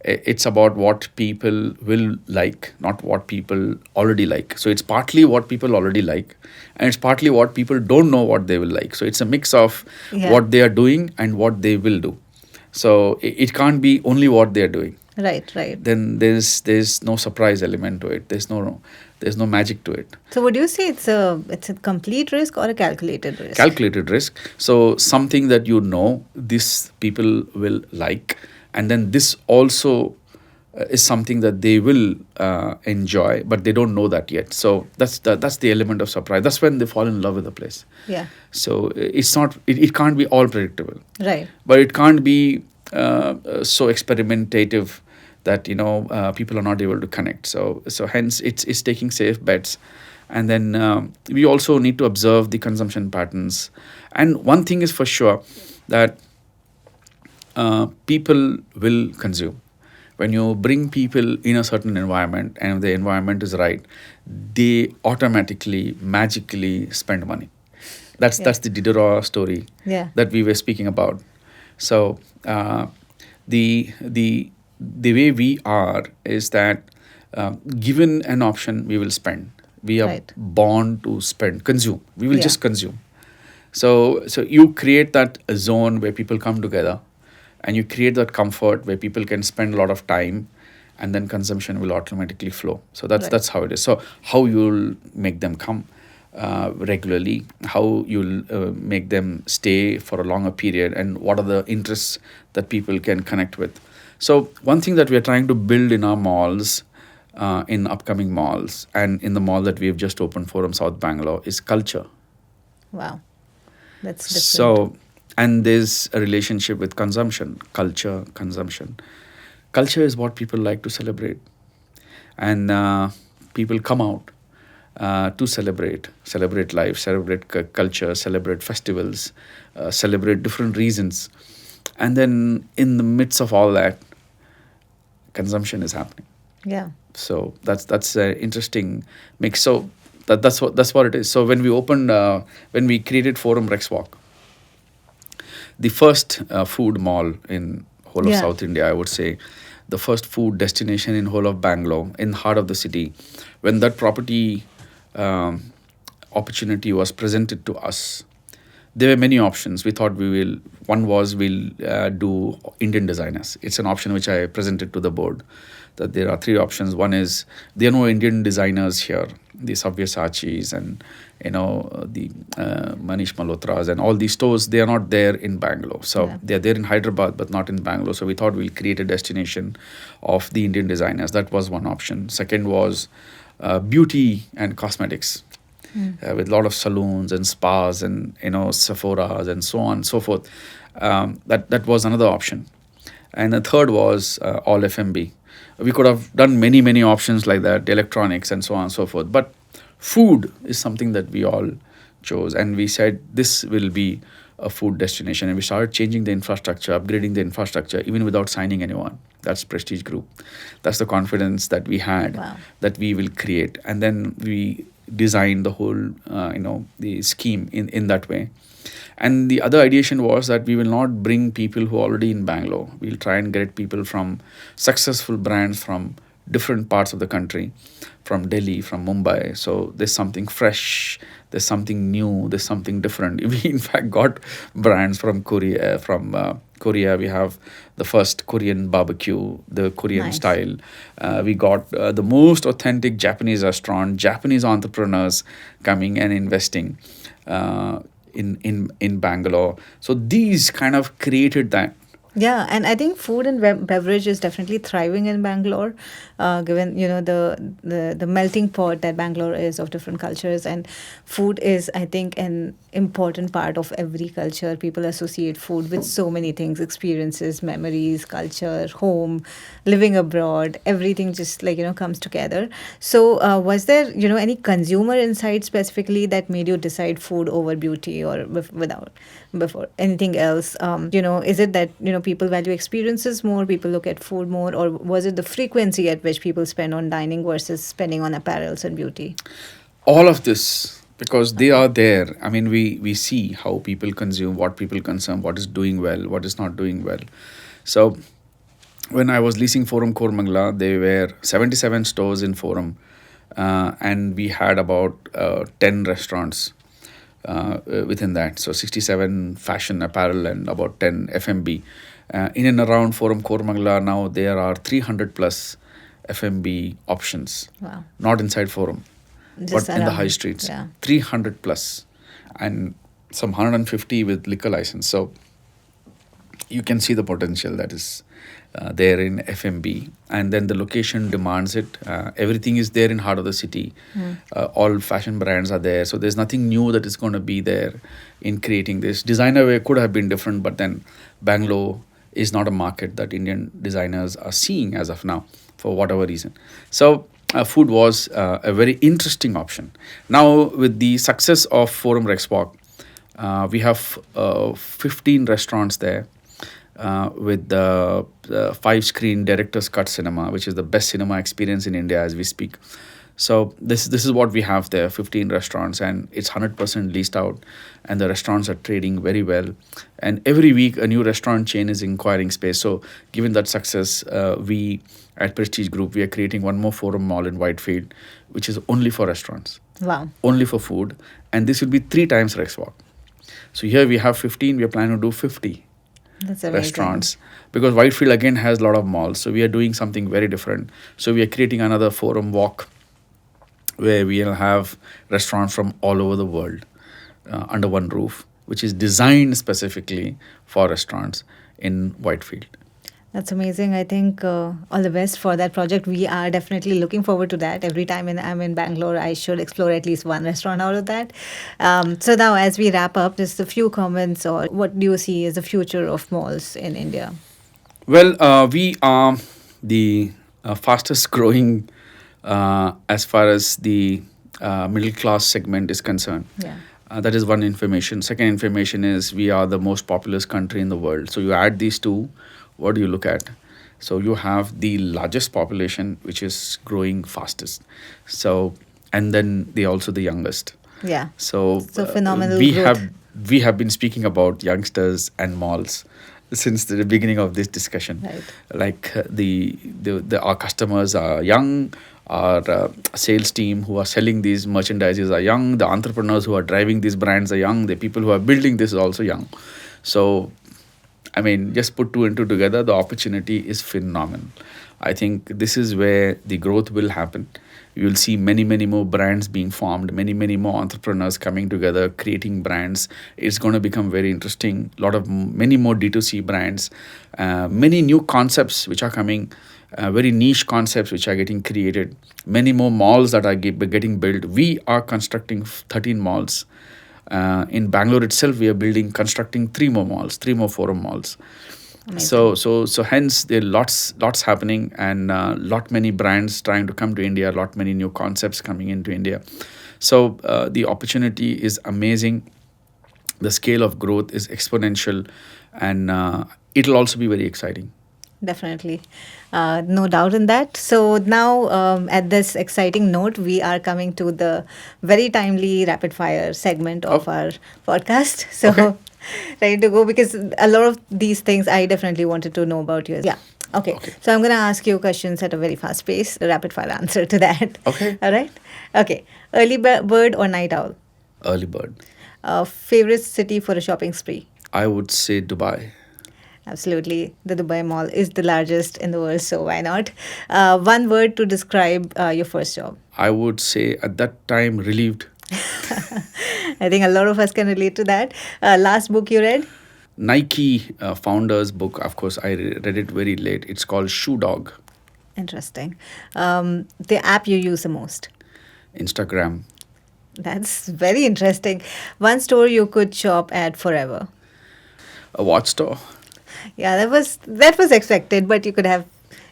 S2: It's about what people will like, not what people already like. So it's partly what people already like, and it's partly what people don't know what they will like. So it's a mix of
S1: Yeah.
S2: what they are doing and what they will do. So it can't be only what they are doing.
S1: Right, right.
S2: Then there's no surprise element to it. There's no magic to it.
S1: So would you say it's a complete risk or a calculated risk?
S2: Calculated risk. So something that this people will like, and then this also is something that they will enjoy, but they don't know that yet. So that's the element of surprise. That's when they fall in love with the place.
S1: Yeah.
S2: So it's not. It can't be all predictable,
S1: Right.
S2: but it can't be so experimentative that people are not able to connect. So hence it's taking safe bets, and then we also need to observe the consumption patterns. And one thing is for sure, that people will consume. When you bring people in a certain environment and if the environment is right, they automatically, magically spend money. That's the Diderot story
S1: Yeah.
S2: that we were speaking about. So the way we are is that given an option, we will spend. We are
S1: Right.
S2: born to spend, consume. We will
S1: Yeah.
S2: just consume. So you create that zone where people come together, and you create that comfort where people can spend a lot of time, and then consumption will automatically flow. So
S1: Right.
S2: that's how it is. So how you'll make them come regularly, how you'll make them stay for a longer period, and what are the interests that people can connect with. So one thing that we are trying to build in our malls, in upcoming malls, and in the mall that we've just opened, Forum South Bangalore, is culture.
S1: Wow, that's different.
S2: So, and there's a relationship with consumption, culture, consumption. Culture is what people like to celebrate, and people come out to celebrate life, celebrate culture, celebrate festivals, celebrate different reasons. And then in the midst of all that, consumption is happening.
S1: Yeah.
S2: So that's an interesting mix. So that's what it is. So when we created Forum Rex Walk, the first food mall in whole of
S1: Yeah.
S2: South India, I would say, the first food destination in whole of Bangalore, in heart of the city. When that property um, opportunity was presented to us, there were many options. We thought one was we'll do Indian designers. It's an option which I presented to the board, that there are three options. One is there are no Indian designers here, the Savyasachis and the Manish Malhotras and all these stores. They are not there in Bangalore. So
S1: Yeah.
S2: they are there in Hyderabad, but not in Bangalore. So we thought we'll create a destination of the Indian designers. That was one option. Second was beauty and cosmetics, with a lot of salons and spas and Sephoras and so on and so forth. That was another option. And the third was all FMB. We could have done many options like that, electronics and so on and so forth. But food is something that we all chose, and we said this will be a food destination. And we started changing the infrastructure, upgrading the infrastructure, even without signing anyone. That's Prestige Group. That's the confidence that we had,
S1: Wow.
S2: that we will create. And then we designed the whole, the scheme in that way. And the other ideation was that we will not bring people who are already in Bangalore. We'll try and get people from successful brands from different parts of the country, from Delhi, from Mumbai. So there's something fresh, there's something new, there's something different. We in fact got brands from Korea. From Korea, we have the first Korean barbecue, the Korean
S1: Nice.
S2: style. We got the most authentic Japanese restaurant, Japanese entrepreneurs coming and investing in Bangalore. So these kind of created that.
S1: Yeah, and I think food and beverage is definitely thriving in Bangalore, given the melting pot that Bangalore is of different cultures, and food is, I think, an important part of every culture. People associate food with so many things: experiences, memories, culture, home, living abroad. Everything just comes together. So, was there any consumer insight specifically that made you decide food over beauty, or without before anything else? Is it that people value experiences more, people look at food more, or was it the frequency at which people spend on dining versus spending on apparels and beauty?
S2: All of this, because they
S1: Okay.
S2: are there. I mean, we see how people consume, what people consume, what is doing well, what is not doing well. So when I was leasing Forum Kormangla, there were 77 stores in Forum, and we had about 10 restaurants within that. So 67 fashion apparel and about 10 FMB. In and around Forum Kormangla now there are 300 plus FMB options,
S1: Wow.
S2: not inside Forum,
S1: Just
S2: but in the high
S1: around.
S2: streets.
S1: Yeah.
S2: 300 plus, and some 150 with liquor license. So you can see the potential that is there in FMB, and then the location demands it. Everything is there in heart of the city. All fashion brands are there, so there's nothing new that is going to be there in creating this. Designer wear could have been different, but then Bangalore is not a market that Indian designers are seeing as of now, for whatever reason. So food was a very interesting option. Now with the success of Forum Rex Walk, we have 15 restaurants there, with the 5-screen director's cut cinema, which is the best cinema experience in India as we speak. So this is what we have there: 15 restaurants, and it's 100% leased out, and the restaurants are trading very well. And every week a new restaurant chain is inquiring space. So given that success, we at Prestige Group, we are creating one more Forum Mall in Whitefield, which is only for restaurants,
S1: Wow.
S2: only for food, and this will be 3 times Rex Walk. So here we have 15. We are planning to do 50
S1: That's amazing.
S2: restaurants, because Whitefield again has a lot of malls. So we are doing something very different. So we are creating another Forum Walk where we'll have restaurants from all over the world under one roof, which is designed specifically for restaurants in Whitefield.
S1: That's amazing. I think all the best for that project. We are definitely looking forward to that. Every time I'm in Bangalore, I should explore at least one restaurant out of that. So now, as we wrap up, just a few comments, or what do you see as the future of malls in India?
S2: Well, we are the fastest growing as far as the middle class segment is concerned.
S1: Yeah.
S2: That is one information. Second information is we are the most populous country in the world. So you add these two, what do you look at? So you have the largest population, which is growing fastest. So, and then they also the youngest.
S1: Yeah.
S2: So
S1: So phenomenal
S2: we
S1: growth.
S2: have been speaking about youngsters and malls since the beginning of this discussion.
S1: Right.
S2: Like the our customers are young, our sales team who are selling these merchandises are young, the entrepreneurs who are driving these brands are young, the people who are building this is also young. So I mean, just put two and two together, the opportunity is phenomenal. I think this is where the growth will happen. You will see many, many more brands being formed, many, many more entrepreneurs coming together, creating brands. It's going to become very interesting. Many more D2C brands, many new concepts which are coming, very niche concepts which are getting created, many more malls that are getting built. We are constructing 13 malls. In Bangalore itself, we are constructing three more forum malls.
S1: Amazing.
S2: So hence there are lots happening, and lot many brands trying to come to India, lot many new concepts coming into India. So the opportunity is amazing. The scale of growth is exponential, and it'll also be very exciting.
S1: Definitely. No doubt in that. So now, at this exciting note, we are coming to the very timely rapid fire segment of
S2: Oh,
S1: our podcast. So,
S2: okay,
S1: ready to go? Because a lot of these things I definitely wanted to know about you. Yeah. Okay.
S2: okay,
S1: So, I'm going to ask you questions at a very fast pace, a rapid fire answer to that.
S2: okay.
S1: All right. Okay. Early bird or night owl?
S2: Early bird.
S1: Favorite city for a shopping spree?
S2: I would say Dubai.
S1: Absolutely. The Dubai Mall is the largest in the world, so why not? One word to describe your first job.
S2: I would say at that time relieved.
S1: I think a lot of us can relate to that. Last book you read?
S2: Nike founder's book, of course, I read it very late. It's called Shoe Dog.
S1: Interesting. The app you use the most?
S2: Instagram.
S1: That's very interesting. One store you could shop at forever.
S2: A watch store.
S1: Yeah, that was expected, but you could have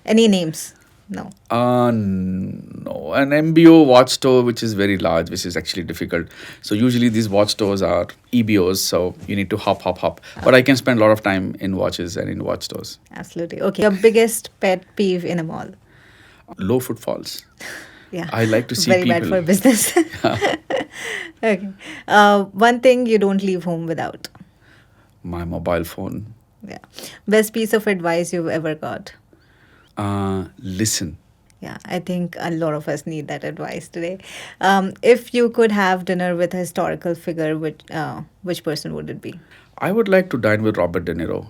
S1: any names. No.
S2: No, an MBO watch store, which is very large, which is actually difficult. So usually these watch stores are EBOs, so you need to hop. But I can spend a lot of time in watches and in watch stores.
S1: Absolutely. Okay. Your biggest pet peeve in a mall?
S2: Low footfalls.
S1: Yeah.
S2: I like to see
S1: Very bad
S2: people.
S1: for business. Okay. One thing you don't leave home without.
S2: My mobile phone.
S1: Yeah. Best piece of advice you've ever got.
S2: Listen.
S1: Yeah, I think a lot of us need that advice today. If you could have dinner with a historical figure, which person would it be?
S2: I would like to dine with Robert De Niro.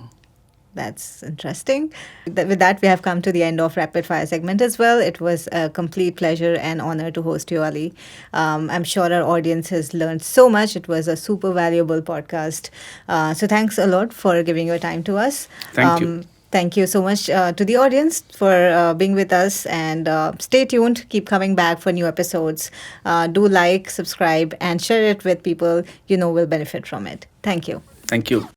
S1: That's interesting. With that, we have come to the end of rapid fire segment as well. It was a complete pleasure and honor to host you, Ali. I'm sure our audience has learned so much. It was a super valuable podcast. So thanks a lot for giving your time to us.
S2: Thank you.
S1: Thank you so much to the audience for being with us, and stay tuned. Keep coming back for new episodes. Do like, subscribe, and share it with people you know will benefit from it. Thank you.
S2: Thank you.